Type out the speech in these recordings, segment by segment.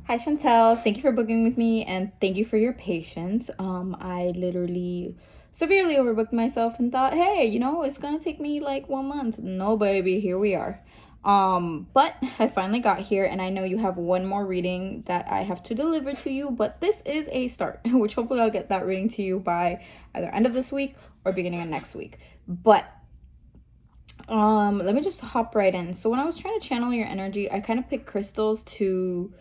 Hi Shantele, thank you for booking with me and thank you for your patience. I literally severely overbooked myself and thought, hey, it's gonna take me like 1 month. No, baby, here we are. But I finally got here and I know you have one more reading that I have to deliver to you, but this is a start, which hopefully I'll get that reading to you by either end of this week or beginning of next week. But let me just hop right in. So when I was trying to channel your energy, I kind of picked crystals to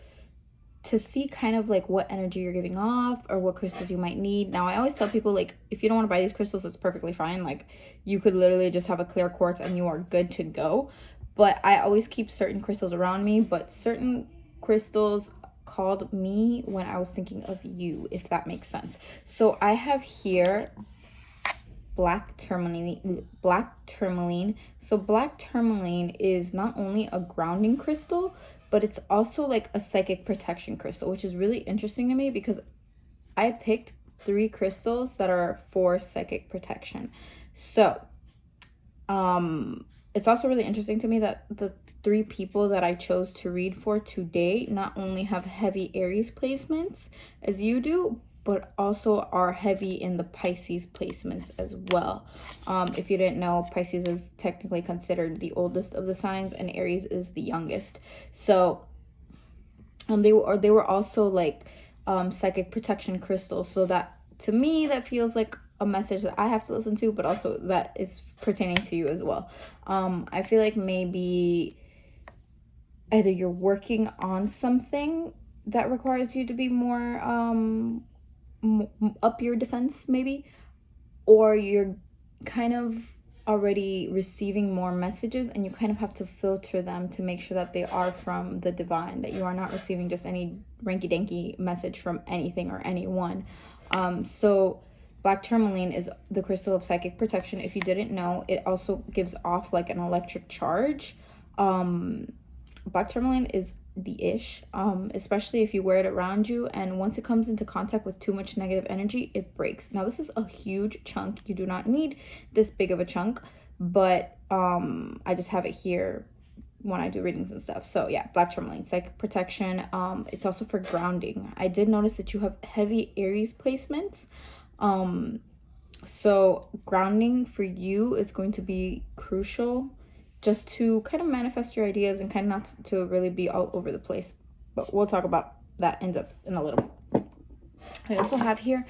see kind of like what energy you're giving off or what crystals you might need. Now, I always tell people, like, if you don't want to buy these crystals, it's perfectly fine. Like, you could literally just have a clear quartz and you are good to go. But I always keep certain crystals around me, but certain crystals called me when I was thinking of you, if that makes sense. So I have here black tourmaline. So black tourmaline is not only a grounding crystal, but it's also like a psychic protection crystal, which is really interesting to me because I picked 3 crystals that are for psychic protection. So it's also really interesting to me that the 3 people that I chose to read for today not only have heavy Aries placements as you do, but also are heavy in the Pisces placements as well. If you didn't know, Pisces is technically considered the oldest of the signs and Aries is the youngest. So they were also like psychic protection crystals. So that, to me, that feels like a message that I have to listen to, but also that is pertaining to you as well. I feel like maybe either you're working on something that requires you to be more up your defense, maybe, or you're kind of already receiving more messages and you kind of have to filter them to make sure that they are from the divine, that you are not receiving just any ranky-danky message from anything or anyone. So black tourmaline is the crystal of psychic protection. If you didn't know, it also gives off like an electric charge. Black tourmaline is the ish, especially if you wear it around you, and once it comes into contact with too much negative energy, it breaks. Now, this is a huge chunk. You do not need this big of a chunk, but I just have it here when I do readings and stuff. So yeah, black tourmaline, psychic protection. It's also for grounding. I did notice that you have heavy Aries placements. So grounding for you is going to be crucial, just to kind of manifest your ideas and kind of not to really be all over the place. But we'll talk about that in depth in a little bit. I also have here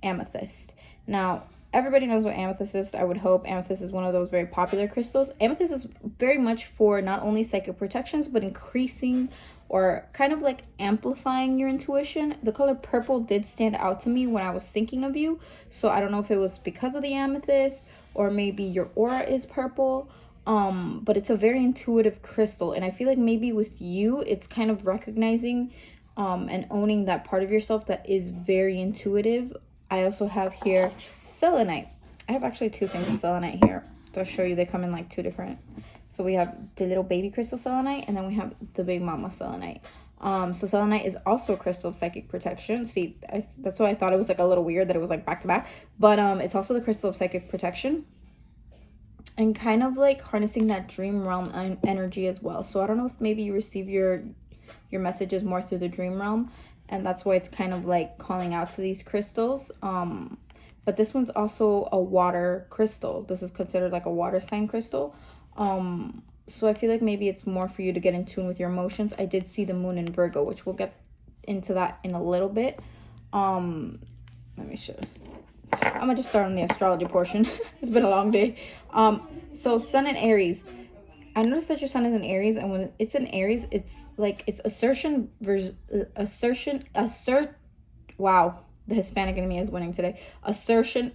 amethyst. Now, everybody knows what amethyst is, I would hope. Amethyst is one of those very popular crystals. Amethyst is very much for not only psychic protections, but increasing or kind of like amplifying your intuition. The color purple did stand out to me when I was thinking of you. So I don't know if it was because of the amethyst or maybe your aura is purple. But it's a very intuitive crystal, and I feel like maybe with you it's kind of recognizing and owning that part of yourself that is very intuitive. I also have here selenite. I have actually 2 things of selenite here to show you. They come in like 2 different. So we have the little baby crystal selenite, and then we have the big mama selenite. So selenite is also a crystal of psychic protection. See, that's why I thought it was like a little weird that it was like back to back, but it's also the crystal of psychic protection and kind of like harnessing that dream realm energy as well. So I don't know if maybe you receive your messages more through the dream realm, and that's why it's kind of like calling out to these crystals. But this one's also a water crystal. This is considered like a water sign crystal. So I feel like maybe it's more for you to get in tune with your emotions. I did see the moon in Virgo, which we'll get into that in a little bit. Let me show. I'm gonna just start on the astrology portion. It's been a long day. So sun in Aries. I noticed that your sun is in Aries, and when it's in Aries, it's like it's assertion versus assert. Wow, the Hispanic in me is winning today. Assertion.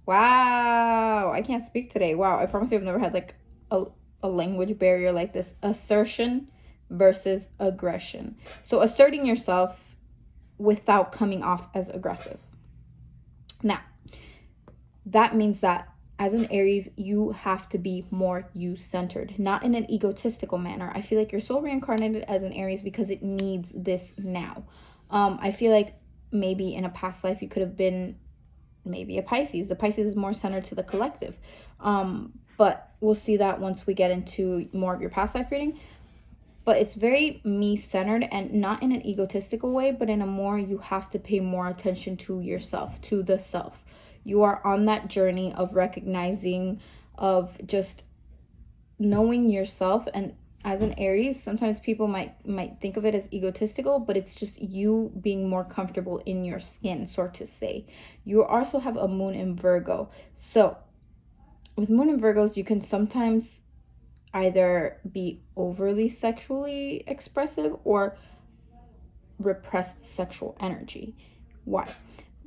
Wow, I can't speak today. Wow, I promise you, I've never had like a language barrier like this. Assertion versus aggression. So asserting yourself without coming off as aggressive. Now, that means that as an Aries, you have to be more you-centered, not in an egotistical manner. I feel like you're so reincarnated as an Aries because it needs this now. I feel like maybe in a past life you could have been maybe a Pisces. The Pisces is more centered to the collective. but we'll see that once we get into more of your past life reading. But it's very me-centered, and not in an egotistical way, but in a more, you have to pay more attention to yourself, to the self. You are on that journey of recognizing, of just knowing yourself. And as an Aries, sometimes people might think of it as egotistical, but it's just you being more comfortable in your skin, sort to say. You also have a moon in Virgo. So with moon in Virgos, you can sometimes either be overly sexually expressive or repressed sexual energy. Why?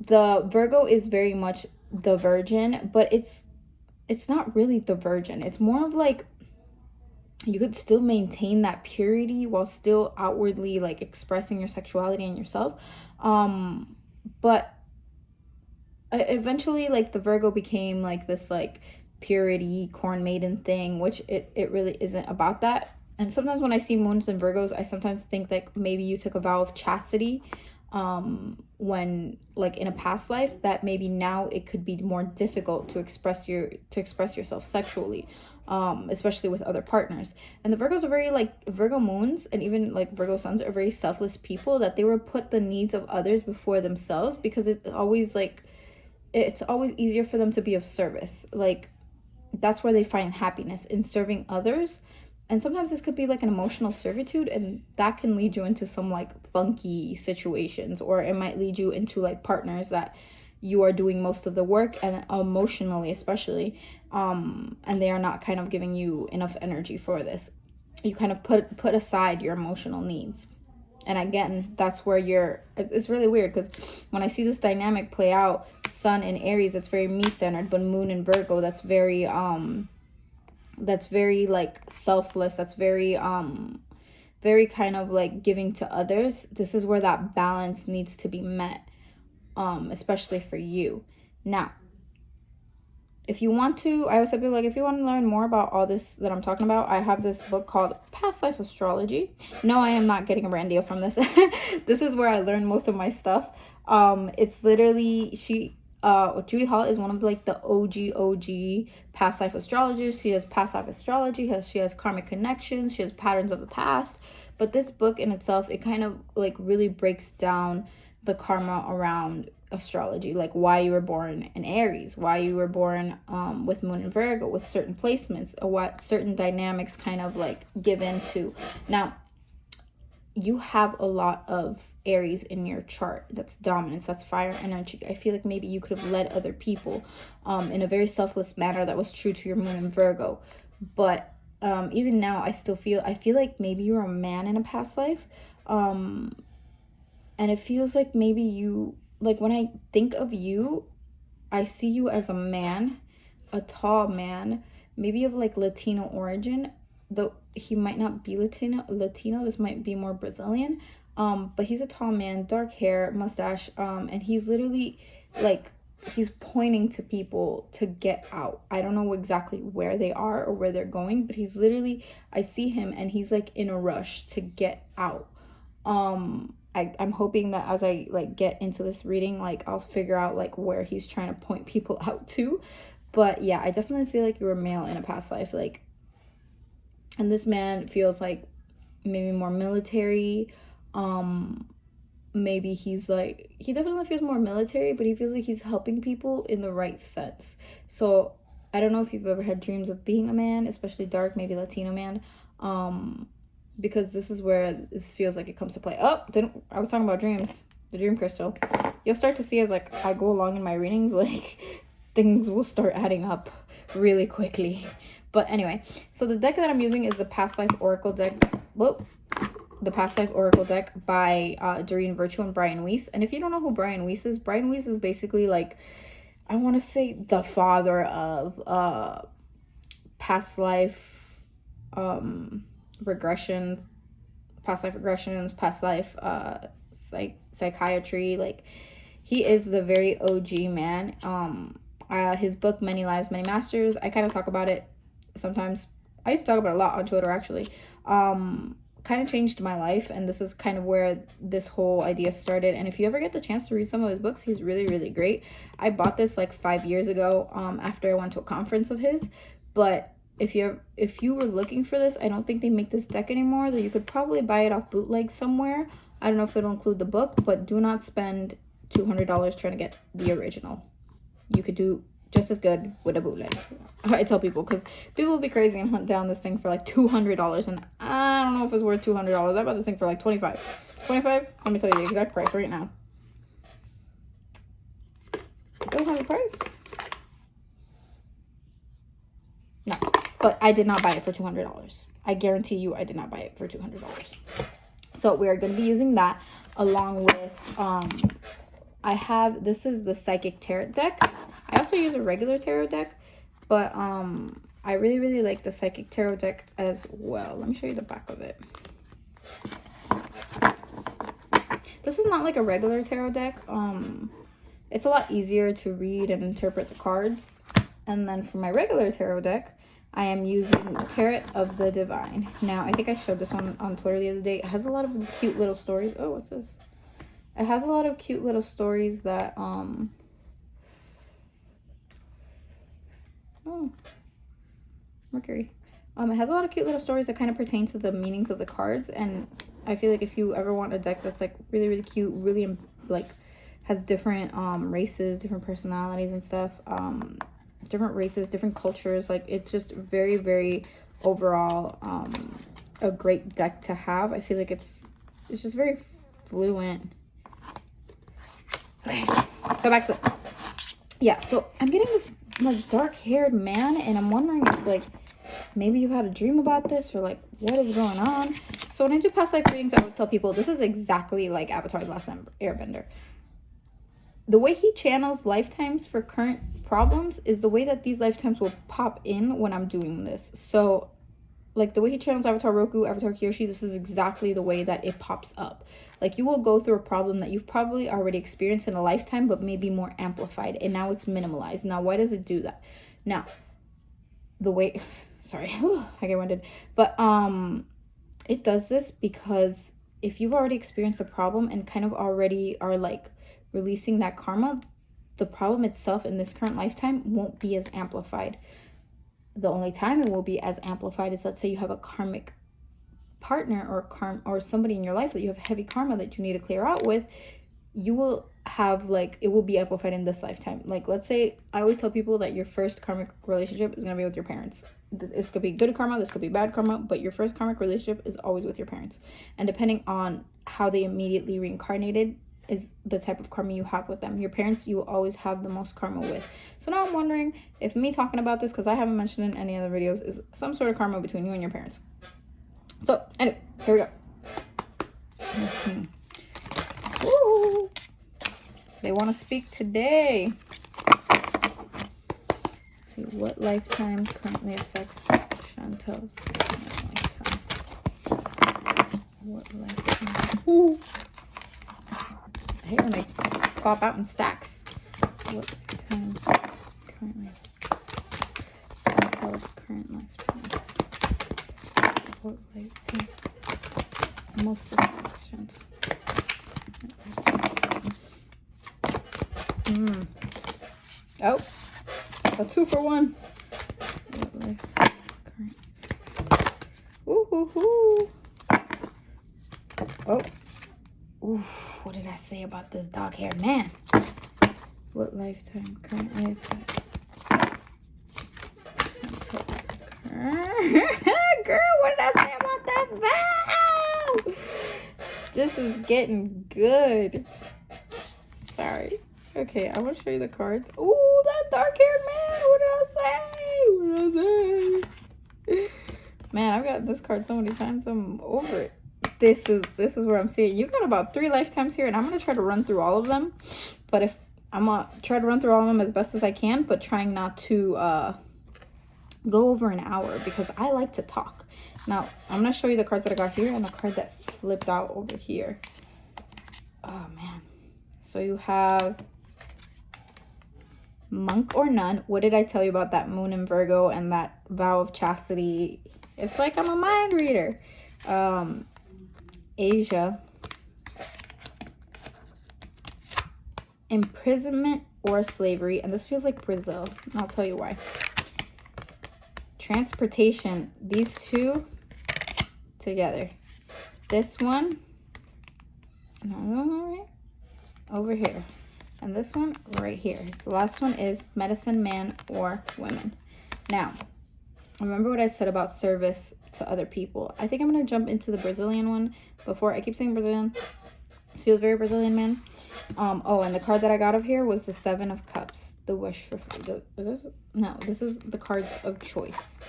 The Virgo is very much the virgin, but it's not really the virgin. It's more of like, you could still maintain that purity while still outwardly like expressing your sexuality and yourself. But eventually, like, the Virgo became like this like purity corn maiden thing, which it really isn't about that. And sometimes when I see moons and Virgos, I sometimes think like maybe you took a vow of chastity when, like, in a past life, that maybe now it could be more difficult to express yourself sexually, especially with other partners. And the Virgos are very, like, Virgo moons and even like Virgo suns are very selfless people, that they would put the needs of others before themselves, because it's always easier for them to be of service. Like, that's where they find happiness, in serving others. And sometimes this could be like an emotional servitude, and that can lead you into some like funky situations, or it might lead you into like partners that you are doing most of the work, and emotionally especially, and they are not kind of giving you enough energy for this. You kind of put aside your emotional needs. And again, that's where it's really weird, because when I see this dynamic play out, Sun in Aries, it's very me-centered, but Moon in Virgo, that's very like selfless, that's very kind of like giving to others. This is where that balance needs to be met, especially for you. Now, if you want to, I always tell people, like, if you want to learn more about all this that I'm talking about, I have this book called Past Life Astrology. No, I am not getting a brand deal from this. This is where I learn most of my stuff. It's literally, Judy Hall is one of like the OG past life astrologers. She has past life astrology, she has karmic connections, she has patterns of the past. But this book in itself, it kind of like really breaks down the karma around astrology, like why you were born in Aries, why you were born with Moon in Virgo, with certain placements, or what certain dynamics kind of like give into. Now, you have a lot of Aries in your chart. That's dominance, that's fire energy. I feel like maybe you could have led other people in a very selfless manner that was true to your Moon in Virgo. But even now, I feel like maybe you're a man in a past life, and it feels like maybe you, like, when I think of you, I see you as a man, a tall man, maybe of like Latino origin, though he might not be Latino, this might be more Brazilian, but he's a tall man, dark hair, mustache, and he's literally like, he's pointing to people to get out. I don't know exactly where they are or where they're going, but he's literally, I see him and he's like in a rush to get out. I'm hoping that as I like get into this reading, like I'll figure out like where he's trying to point people out to. But yeah, I definitely feel like you're a male in a past life, like, and this man feels like maybe more military. Maybe he's like, he definitely feels more military, but he feels like he's helping people in the right sense. So I don't know if you've ever had dreams of being a man, especially dark, maybe Latino man, because this is where this feels like it comes to play. I was talking about dreams, the dream crystal. You'll start to see as like I go along in my readings, like things will start adding up really quickly. But anyway, so the deck that I'm using is the Past Life Oracle deck. The Past Life Oracle deck by Doreen Virtue and Brian Weiss. And if you don't know who Brian Weiss is basically like, I want to say the father of past life regressions, past life psychiatry. Like, he is the very OG man. His book, Many Lives, Many Masters, I kind of talk about it sometimes. I used to talk about it a lot on Twitter, actually. Kind of changed my life, and this is kind of where this whole idea started. And if you ever get the chance to read some of his books, he's really, really great. I bought this like 5 years ago after I went to a conference of his, But if you were looking for this, I don't think they make this deck anymore. That you could probably buy it off bootleg somewhere. I don't know if it'll include the book, but do not spend $200 trying to get the original. You could do just as good with a bootleg. I tell people, because people will be crazy and hunt down this thing for like $200, and I don't know if it's worth $200. I bought this thing for like $25. Let me tell you the exact price right now. Don't have a price? No, but I did not buy it for $200. I guarantee you I did not buy it for $200. So we are going to be using that along with, this is the Psychic Tarot deck. I also use a regular tarot deck, but I really, really like the Psychic Tarot deck as well. Let me show you the back of it. This is not like a regular tarot deck. It's a lot easier to read and interpret the cards. And then for my regular tarot deck, I am using Tarot of the Divine. Now, I think I showed this on Twitter the other day. It has a lot of cute little stories. Oh, what's this? It has a lot of cute little stories that, Mercury. It has a lot of cute little stories that kind of pertain to the meanings of the cards. And I feel like if you ever want a deck that's like really, really cute, really like has different races, different personalities and stuff, different races, different cultures, like it's just very, very overall a great deck to have. I feel like it's just very fluent. Okay, so back to it. Yeah, so I'm getting this like dark-haired man, and I'm wondering if like maybe you had a dream about this, or like what is going on. So when I do past life readings, I always tell people this is exactly like Avatar: The Last Airbender. The way he channels lifetimes for current problems is the way that these lifetimes will pop in when I'm doing this. So like the way he channels Avatar Roku, Avatar Kyoshi, this is exactly the way that it pops up. Like you will go through a problem that you've probably already experienced in a lifetime, but maybe more amplified, and now it's minimalized. Now, why does it do that? Now, the way, sorry, I get winded, but it does this because if you've already experienced a problem and kind of already are like releasing that karma, the problem itself in this current lifetime won't be as amplified. The only time it will be as amplified is, let's say you have a karmic partner or somebody in your life that you have heavy karma that you need to clear out with. You will have like, it will be amplified in this lifetime. Like, let's say, I always tell people that your first karmic relationship is going to be with your parents. This could be good karma, this could be bad karma, but your first karmic relationship is always with your parents. And depending on how they immediately reincarnated is the type of karma you have with them. Your parents, you will always have the most karma with. So now I'm wondering if me talking about this, because I haven't mentioned in any other videos, is some sort of karma between you and your parents. So anyway, here we go. Woo! They want to speak today. Let's see what lifetime currently affects Shantele's lifetime. What lifetime? Ooh. I hate when they pop out in stacks. What lifetime currently? Shantele's current lifetime. What lifetime? Most of it's Shantele. Oh, a 2-for-1. What lifetime current? Ooh. Oh. Ooh, what did I say about this dog-haired man? What lifetime currently affects? Girl, what did I say about that vow? This is getting good. Sorry. Okay, I want to show you the cards. Ooh, that dark-haired man. What did I say? Man, I've gotten this card so many times. I'm over it. This is where I'm seeing. You got about 3 lifetimes here, and I'm going to try to run through all of them. But if I'm going to try to run through all of them as best as I can, but trying not to go over an hour because I like to talk. Now, I'm going to show you the cards that I got here and the card that flipped out over here. Oh, man. So you have Monk or Nun. What did I tell you about that Moon in Virgo and that vow of chastity? It's like I'm a mind reader. Asia. Imprisonment or slavery. And this feels like Brazil. And I'll tell you why. transportation, these two together. This one over here, and this one right here. The last one is medicine man or women. Now, remember what I said about service to other people. I think I'm going to jump into the Brazilian one before. I keep saying Brazilian. This feels very Brazilian, man. Oh, and the card that I got of here was the Seven of Cups. The wish for... this is the cards of choice.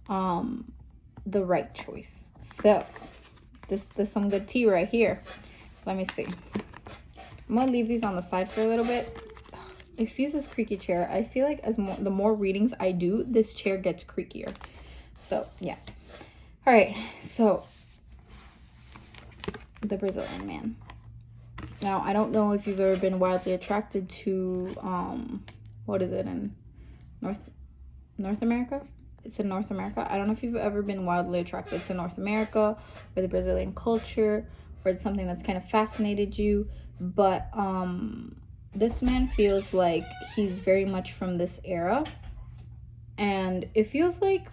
The right choice. So, this some good tea right here. Let me see. I'm going to leave these on the side for a little bit. Excuse this creaky chair. I feel like the more readings I do, this chair gets creakier. So, yeah. All right. So, the Brazilian man. Now, I don't know if you've ever been wildly attracted to, what is it, in North America? It's in North America. I don't know if you've ever been wildly attracted to North America or the Brazilian culture, or it's something that's kind of fascinated you. But this man feels like he's very much from this era. And it feels like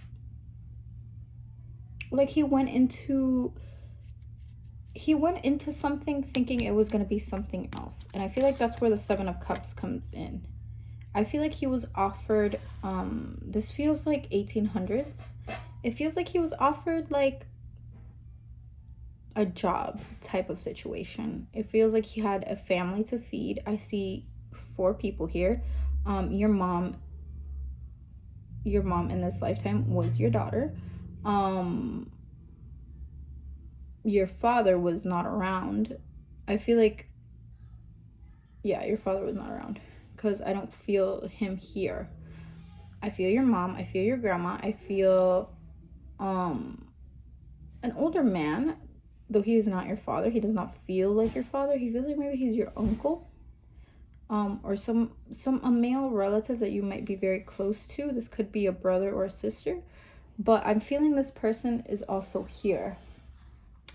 he went into something thinking it was going to be something else. And I feel like that's where the Seven of Cups comes in. I feel like he was offered, this feels like 1800s. It feels like he was offered like a job type of situation. It feels like he had a family to feed. I see 4 people here. Your mom in this lifetime was your daughter. Your father was not around. I feel like, yeah, your father was not around, because I don't feel him here. I feel your mom. I feel your grandma. I feel an older man, though he is not your father. He does not feel like your father. He feels like maybe he's your uncle, or a male relative that you might be very close to. This could be a brother or a sister, but I'm feeling this person is also here.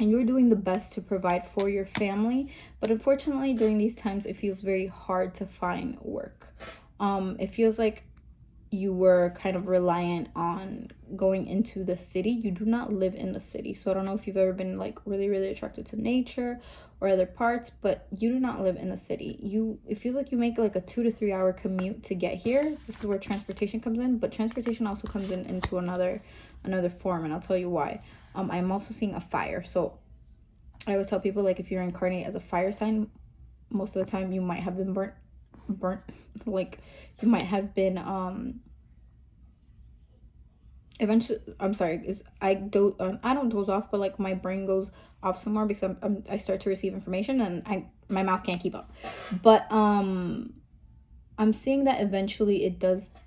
And you're doing the best to provide for your family. But unfortunately, during these times, it feels very hard to find work. It feels like you were kind of reliant on going into the city. You do not live in the city. So I don't know if you've ever been like really, really attracted to nature or other parts, but you do not live in the city. It feels like you make like a 2 to 3 hour commute to get here. This is where transportation comes in, but transportation also comes into another form, and I'll tell you why. I'm also seeing a fire. So I always tell people, like, if you're incarnate as a fire sign, most of the time you might have been burnt like you might have been eventually, I'm sorry, is I don't doze off, but like my brain goes off somewhere because I start to receive information and my mouth can't keep up. But I'm seeing that eventually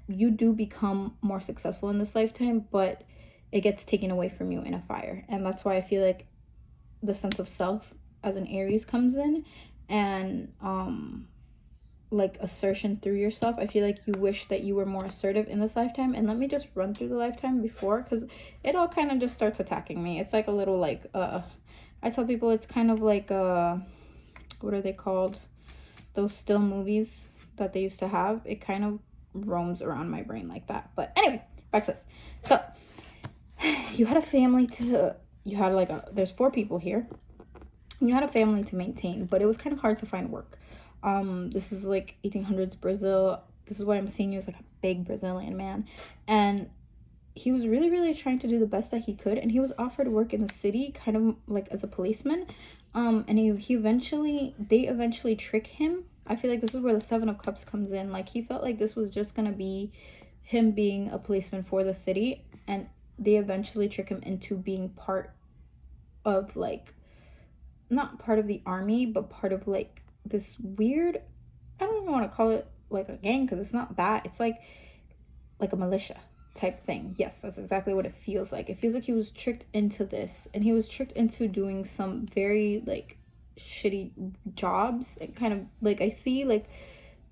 you do become more successful in this lifetime, but it gets taken away from you in a fire. And that's why I feel like the sense of self as an Aries comes in, and like assertion through yourself. I feel like you wish that you were more assertive in this lifetime. And let me just run through the lifetime before, because it all kind of just starts attacking me. It's like a little like I tell people it's kind of like what are they called, those still movies that they used to have. It kind of roams around my brain like that. But anyway, back to this. So you had a family there's 4 people here. You had a family to maintain, but it was kind of hard to find work. This is like 1800s Brazil. This is why I'm seeing you as like a big Brazilian man. And he was really, really trying to do the best that he could. And he was offered work in the city, kind of like as a policeman. And they eventually trick him. I feel like this is where the 7 of Cups comes in. Like, he felt like this was just going to be him being a policeman for the city. And they eventually trick him into being part of, like, not part of the army, but part of, like, this weird, I don't even want to call it, like, a gang, because it's not that. It's, like a militia type thing. Yes, that's exactly what it feels like. It feels like he was tricked into this, and he was tricked into doing some very, like, shitty jobs. And kind of, like, I see, like,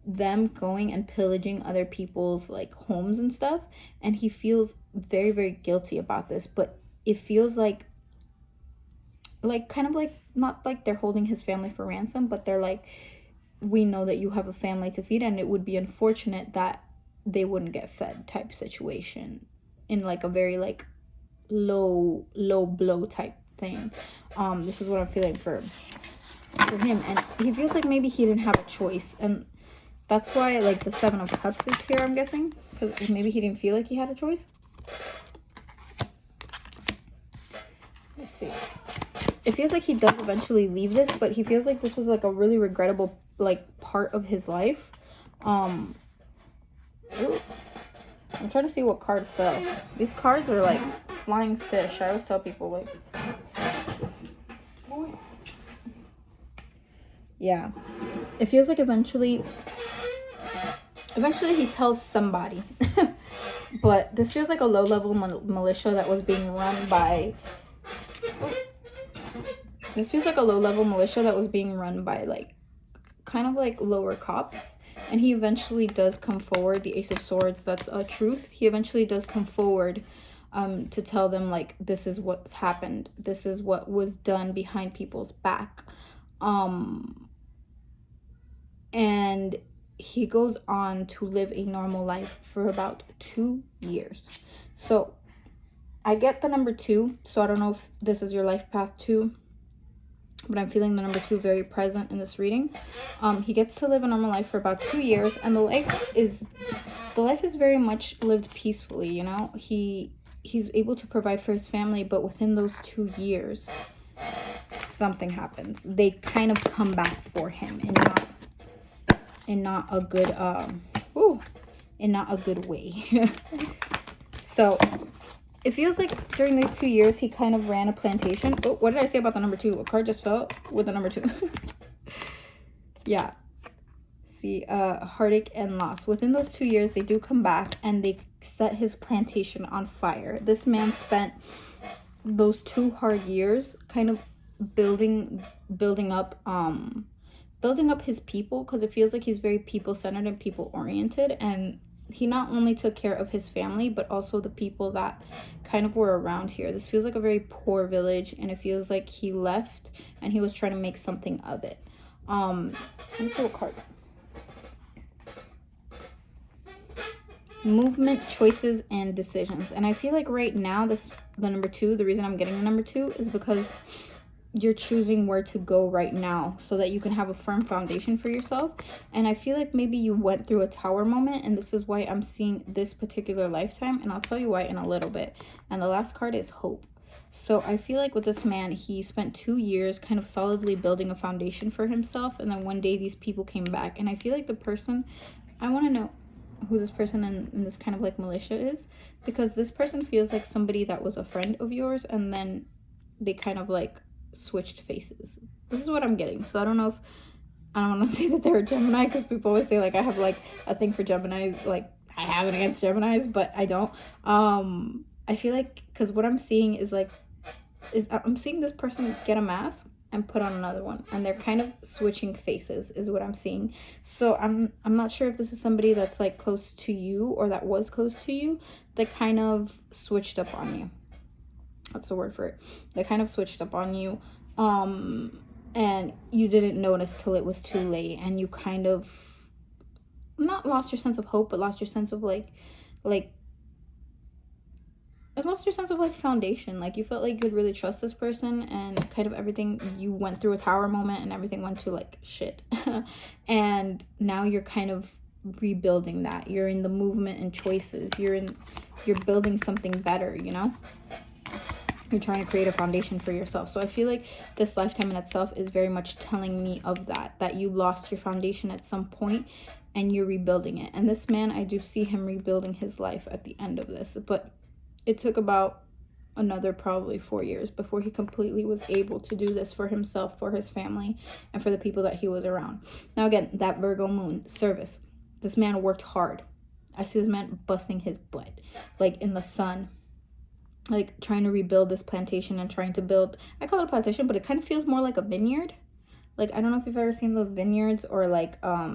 them going and pillaging other people's, like, homes and stuff, and he feels very, very guilty about this. But it feels like kind of like, not like they're holding his family for ransom, but they're like, we know that you have a family to feed, and it would be unfortunate that they wouldn't get fed type situation. in like a very like low blow type thing. This is what I'm feeling for him, and he feels like maybe he didn't have a choice, and that's why like the 7 of Cups is here, I'm guessing, because maybe he didn't feel like he had a choice. Let's see. It feels like he does eventually leave this, but he feels like this was like a really regrettable like part of his life. Ooh. I'm trying to see what card fell. These cards are like flying fish. I always tell people like, yeah, it feels like eventually he tells somebody. But this feels like a low-level militia that was being run by like kind of like lower cops. And he eventually does come forward. The Ace of Swords, that's a truth. He eventually does come forward to tell them like, this is what's happened, this is what was done behind people's back. And he goes on to live a normal life for about 2 years. So I get the number 2, so I don't know if this is your life path too, but I'm feeling the number 2 very present in this reading. He gets to live a normal life for about 2 years, and the life is very much lived peacefully, you know. He's able to provide for his family, but within those 2 years something happens. They kind of come back for him, and not a good way. So it feels like during these 2 years he kind of ran a plantation. Oh, what did I say about the number 2? A card just fell with the number 2. Yeah, see, heartache and loss. Within those 2 years they do come back and they set his plantation on fire. This man spent those 2 hard years kind of building up his people, because it feels like he's very people-centered and people-oriented, and he not only took care of his family but also the people that kind of were around here. This feels like a very poor village, and it feels like he left and he was trying to make something of it. Let's do a card. Movement, choices, and decisions. And I feel like right now the number 2, the reason I'm getting the number 2 is because you're choosing where to go right now so that you can have a firm foundation for yourself. And I feel like maybe you went through a tower moment, and this is why I'm seeing this particular lifetime, and I'll tell you why in a little bit. And the last card is hope. So I feel like with this man, he spent 2 years kind of solidly building a foundation for himself, and then one day these people came back. And I feel like the person, I want to know who this person in this kind of like militia is, because this person feels like somebody that was a friend of yours, and then they kind of like switched faces. This is what I'm getting. So I don't want to say that they're a Gemini, because people always say like I have like a thing for Geminis, like I have it against Geminis, but I don't. I feel like, because what I'm seeing is like I'm seeing this person get a mask and put on another one, and they're kind of switching faces is what I'm seeing. So I'm not sure if this is somebody that's like close to you or that was close to you that kind of switched up on you. That's the word for it. They kind of switched up on you, and you didn't notice till it was too late, and you kind of not lost your sense of hope, but lost your sense of like foundation. Like you felt like you could really trust this person, and kind of everything, you went through a tower moment and everything went to like shit. And now you're kind of rebuilding that. You're in the movement and choices. You're building something better, you know? You're trying to create a foundation for yourself. So I feel like this lifetime in itself is very much telling me of that you lost your foundation at some point and you're rebuilding it. And this man, I do see him rebuilding his life at the end of this, but it took about another probably 4 years before he completely was able to do this for himself, for his family, and for the people that he was around. Now again, that Virgo moon, service. This man worked hard. I see this man busting his butt, like in the sun, like trying to rebuild this plantation and trying to build, I call it a plantation, but it kind of feels more like a vineyard. Like, I don't know if you've ever seen those vineyards, or like I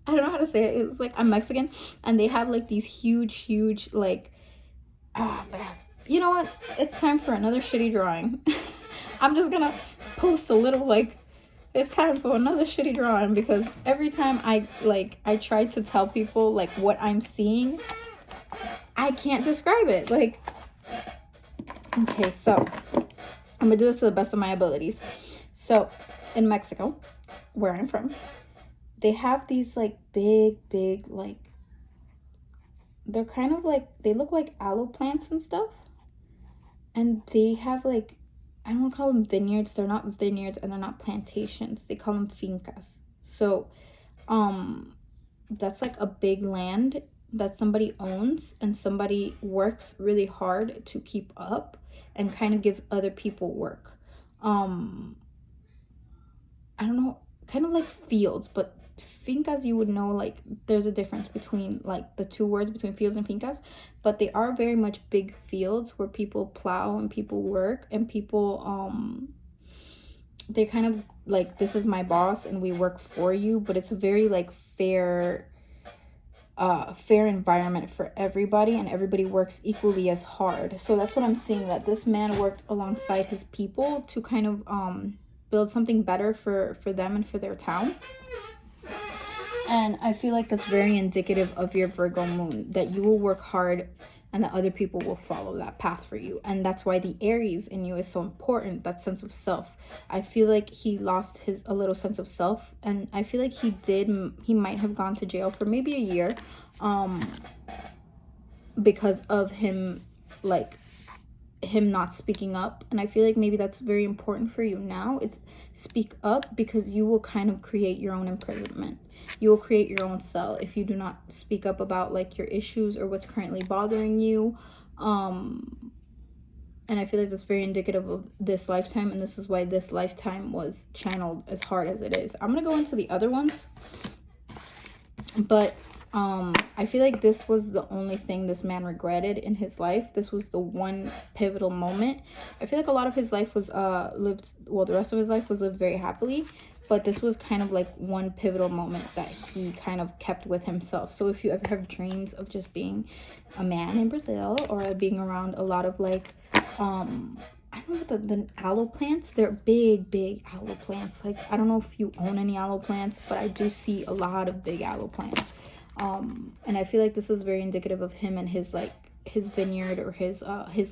don't know how to say it. It's like, I'm Mexican, and they have like these huge like, you know what? It's time for another shitty drawing. I'm just gonna post a little like It's time for another shitty drawing, because every time I try to tell people like what I'm seeing, I can't describe it. Like, okay, so I'm gonna do this to the best of my abilities. So in Mexico, where I'm from, they have these like big like, they're kind of like, they look like aloe plants and stuff, and they have like, I don't want to call them vineyards. They're not vineyards and they're not plantations. They call them fincas. So that's like a big land that somebody owns, and somebody works really hard to keep up and kind of gives other people work. I don't know, kind of like fields, but fincas, you would know, like there's a difference between like the two words between fields and fincas, but they are very much big fields where people plow and people work, and people they kind of like, this is my boss and we work for you, but it's a very like fair environment for everybody, and everybody works equally as hard. So that's what I'm seeing, that this man worked alongside his people to kind of build something better for them and for their town. And I feel like that's very indicative of your Virgo moon, that you will work hard and that other people will follow that path for you. And that's why the Aries in you is so important, that sense of self. I feel like he lost a little sense of self, and I feel like he might have gone to jail for maybe a year because of him not speaking up. And I feel like maybe that's very important for you now. It's speak up, because you will kind of create your own imprisonment. You will create your own cell if you do not speak up about like your issues or what's currently bothering you. And I feel like that's very indicative of this lifetime, and this is why this lifetime was channeled as hard as it is. I'm gonna go into the other ones, but I feel like this was the only thing this man regretted in his life. This was the one pivotal moment. I feel like a lot of his life was the rest of his life was lived very happily, but this was kind of like one pivotal moment that he kind of kept with himself. So if you ever have dreams of just being a man in Brazil, or being around a lot of like I don't know what the aloe plants, they're big aloe plants. Like, I don't know if you own any aloe plants, but I do see a lot of big aloe plants. And I feel like this is very indicative of him and his vineyard or his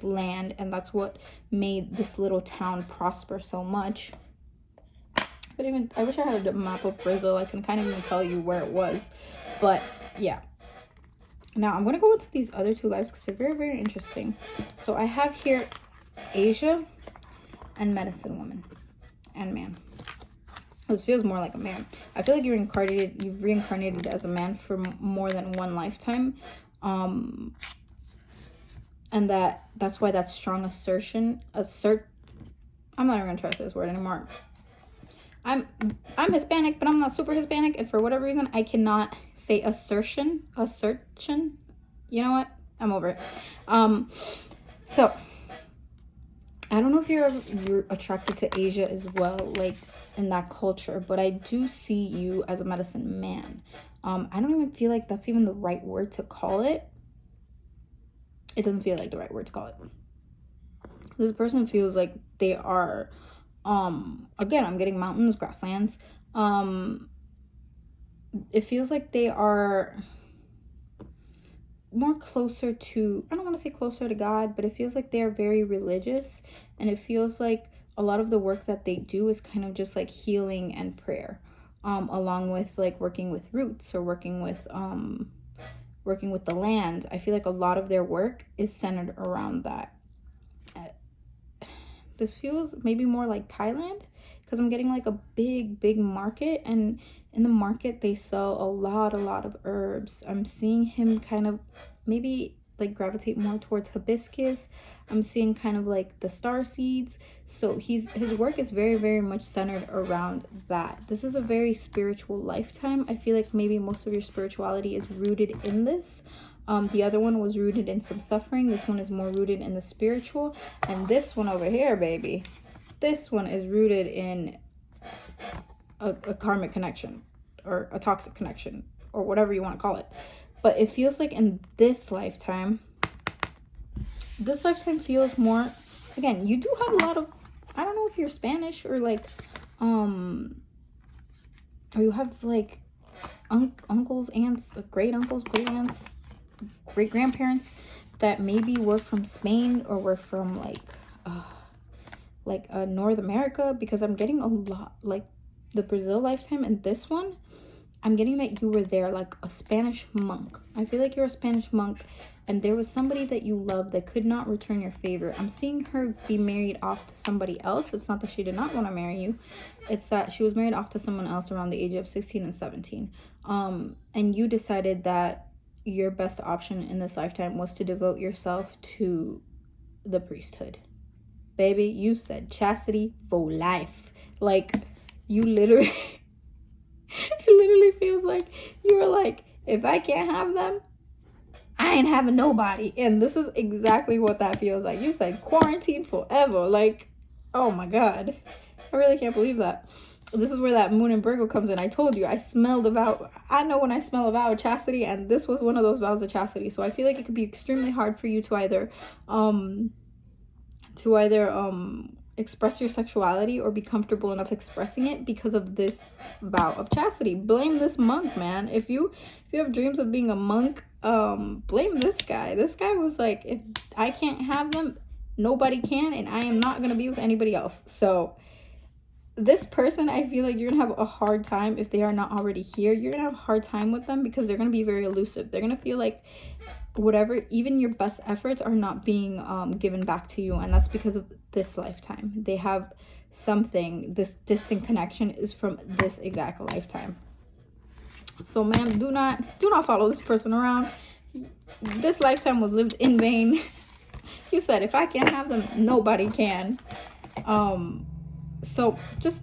land, and that's what made this little town prosper so much. But even, I wish I had a map of Brazil. I can kind of even tell you where it was, but yeah. Now I'm going to go into these other two lives because they're very, very interesting. So I have here Asia and medicine woman and man. This feels more like a man. I feel like you've reincarnated as a man for more than one lifetime. And that's why that strong assertion, I'm not even gonna try to say this word anymore. I'm Hispanic, but I'm not super Hispanic, and for whatever reason I cannot say assertion. You know what? I'm over it. So I don't know if you're attracted to Asia as well, like in that culture, but I do see you as a medicine man. I don't even feel like that's even the right word to call it. It doesn't feel like the right word to call it. This person feels like they are, again, I'm getting mountains, grasslands. It feels like they are more closer to, I don't want to say closer to God, but it feels like they're very religious, and it feels like a lot of the work that they do is kind of just like healing and prayer, along with like working with roots or working with the land. I feel like a lot of their work is centered around that. This feels maybe more like Thailand, because I'm getting like a big market, and in the market they sell a lot of herbs. I'm seeing him kind of maybe like gravitate more towards hibiscus. I'm seeing kind of like the star seeds. So his work is very much centered around that. This is a very spiritual lifetime. I feel like maybe most of your spirituality is rooted in this. The other one was rooted in some suffering. This one is more rooted in the spiritual. And this one over here, baby, this one is rooted in a karmic connection or a toxic connection or whatever you want to call it. But it feels like in this lifetime feels more, again, you do have a lot of, I don't know if you're Spanish or like or you have like uncles, aunts, great uncles, great aunts, great grandparents that maybe were from Spain or were from North America, because I'm getting a lot like the Brazil lifetime, and this one I'm getting that you were there like a Spanish monk. I feel like you're a Spanish monk and there was somebody that you love that could not return your favor. I'm seeing her be married off to somebody else. It's not that she did not want to marry you. It's that she was married off to someone else around the age of 16 and 17. And you decided that your best option in this lifetime was to devote yourself to the priesthood. Baby, you said chastity for life. Like, you literally... it literally feels like you were like, if I can't have them, I ain't having nobody. And this is exactly what that feels like. You said quarantine forever. Like, oh my God. I really can't believe that. This is where that moon in Virgo comes in. I told you, I smelled a vow. I know when I smell a vow of chastity, and this was one of those vows of chastity. So I feel like it could be extremely hard for you to either express your sexuality or be comfortable enough expressing it because of this vow of chastity. Blame this monk, man. If you have dreams of being a monk, blame this guy. This guy was like, if I can't have them, nobody can, and I am not going to be with anybody else. So this person, I feel like you're gonna have a hard time if they are not already here. You're gonna have a hard time with them because they're gonna be very elusive. They're gonna feel like whatever, even your best efforts are not being given back to you, and that's because of this lifetime. They have something, this distant connection is from this exact lifetime. So ma'am, do not follow this person around. This lifetime was lived in vain. You said, if I can't have them, nobody can. So just,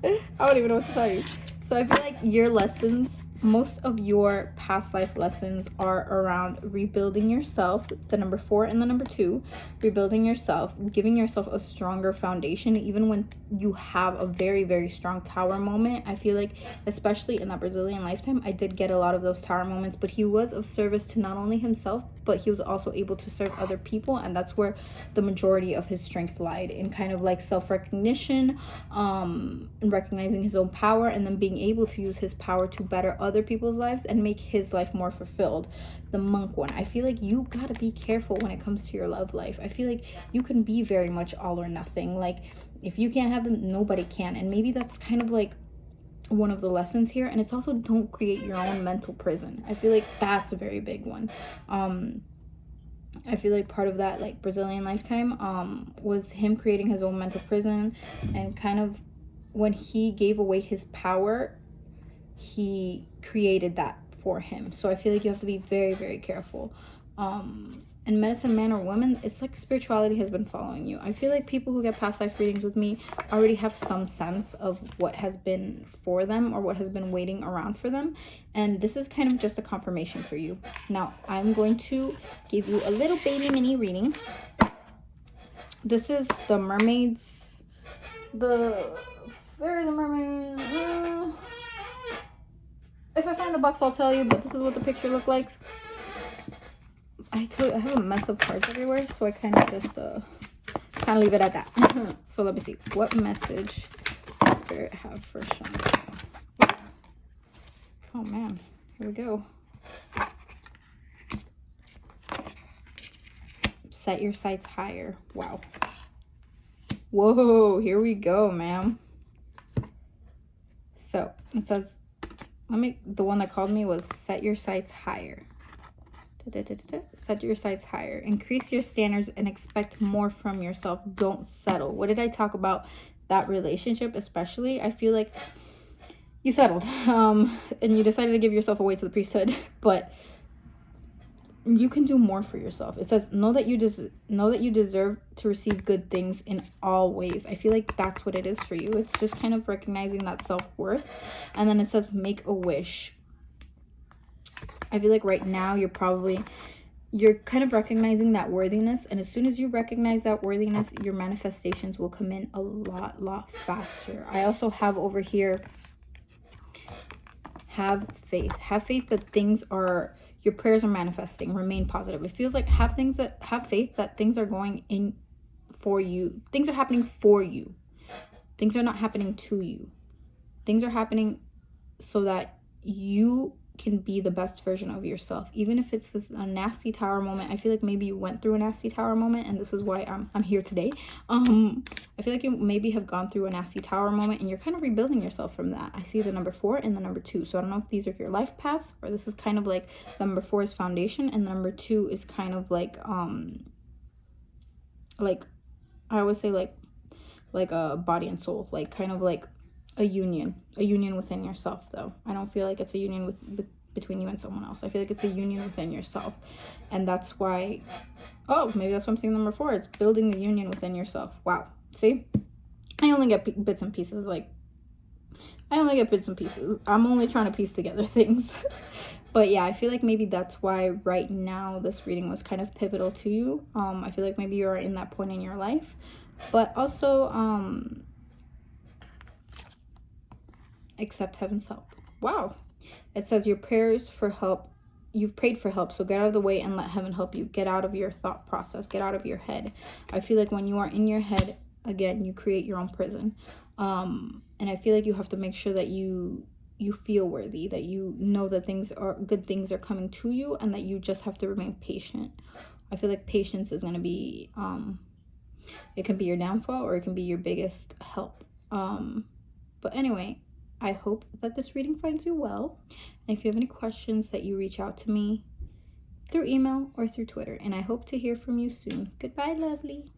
I don't even know what to tell you. So I feel like your lessons, most of your past life lessons are around rebuilding yourself, the number 4 and the number 2, rebuilding yourself, giving yourself a stronger foundation, even when you have a very, very strong tower moment. I feel like, especially in that Brazilian lifetime, I did get a lot of those tower moments, but he was of service to not only himself, but he was also able to serve other people, and that's where the majority of his strength lied, in kind of like self-recognition, and recognizing his own power, and then being able to use his power to better other people's lives and make his life more fulfilled. The monk one, I feel like you gotta be careful when it comes to your love life. I feel like you can be very much all or nothing. Like, if you can't have them, nobody can. And maybe that's kind of like one of the lessons here. And it's also, don't create your own mental prison. I feel like that's a very big one. I feel like part of that like Brazilian lifetime was him creating his own mental prison, and kind of when he gave away his power, he created that for him. So I feel like you have to be very, very careful. And medicine man or woman, it's like spirituality has been following you. I feel like people who get past life readings with me already have some sense of what has been for them or what has been waiting around for them, and this is kind of just a confirmation for you. Now I'm going to give you a little baby mini reading. This is the mermaids, where are the mermaids? If I find the box, I'll tell you, but this is what the picture looked like. I have a mess of cards everywhere, so I kind of just kind of leave it at that. So let me see. What message does Spirit have for Shantele? Oh man, here we go. Set your sights higher. Wow. Whoa, here we go, ma'am. So it says, the one that called me was set your sights higher. Set your sights higher. Increase your standards and expect more from yourself. Don't settle. What did I talk about? That relationship especially. I feel like you settled and you decided to give yourself away to the priesthood, but you can do more for yourself. It says, know that you deserve to receive good things in all ways. I feel like that's what it is for you. It's just kind of recognizing that self-worth. And then it says, make a wish. I feel like right now you're kind of recognizing that worthiness, and as soon as you recognize that worthiness, your manifestations will come in a lot faster. I also have over here, have faith that your prayers are manifesting. Remain positive. It feels like have faith that things are going in for you. Things are happening for you. Things are not happening to you. Things are happening so that you can be the best version of yourself, even if it's a nasty tower moment. I feel like maybe you went through a nasty tower moment, and this is why I'm here today. I feel like you maybe have gone through a nasty tower moment, and you're kind of rebuilding yourself from that. I see the number 4 and the number 2, so I don't know if these are your life paths, or this is kind of like the number 4 is foundation, and the number 2 is kind of like I always say like a body and soul, like kind of like a union within yourself. Though I don't feel like it's a union between you and someone else. I feel like it's a union within yourself, and that's why, oh, maybe that's what I'm seeing number 4. It's building the union within yourself. Wow. See, I only get bits and pieces. I'm only trying to piece together things. But yeah, I feel like maybe that's why right now this reading was kind of pivotal to you. I feel like maybe you're in that point in your life, but also accept heaven's help. Wow. It says your prayers for help, you've prayed for help, so get out of the way and let heaven help you. Get out of your thought process, get out of your head. I feel like when you are in your head, again, you create your own prison. And I feel like you have to make sure that you feel worthy, that you know that good things are coming to you, and that you just have to remain patient. I feel like patience is going to be it can be your downfall, or it can be your biggest help. But anyway, I hope that this reading finds you well. And if you have any questions, that you reach out to me through email or through Twitter. And I hope to hear from you soon. Goodbye, lovely.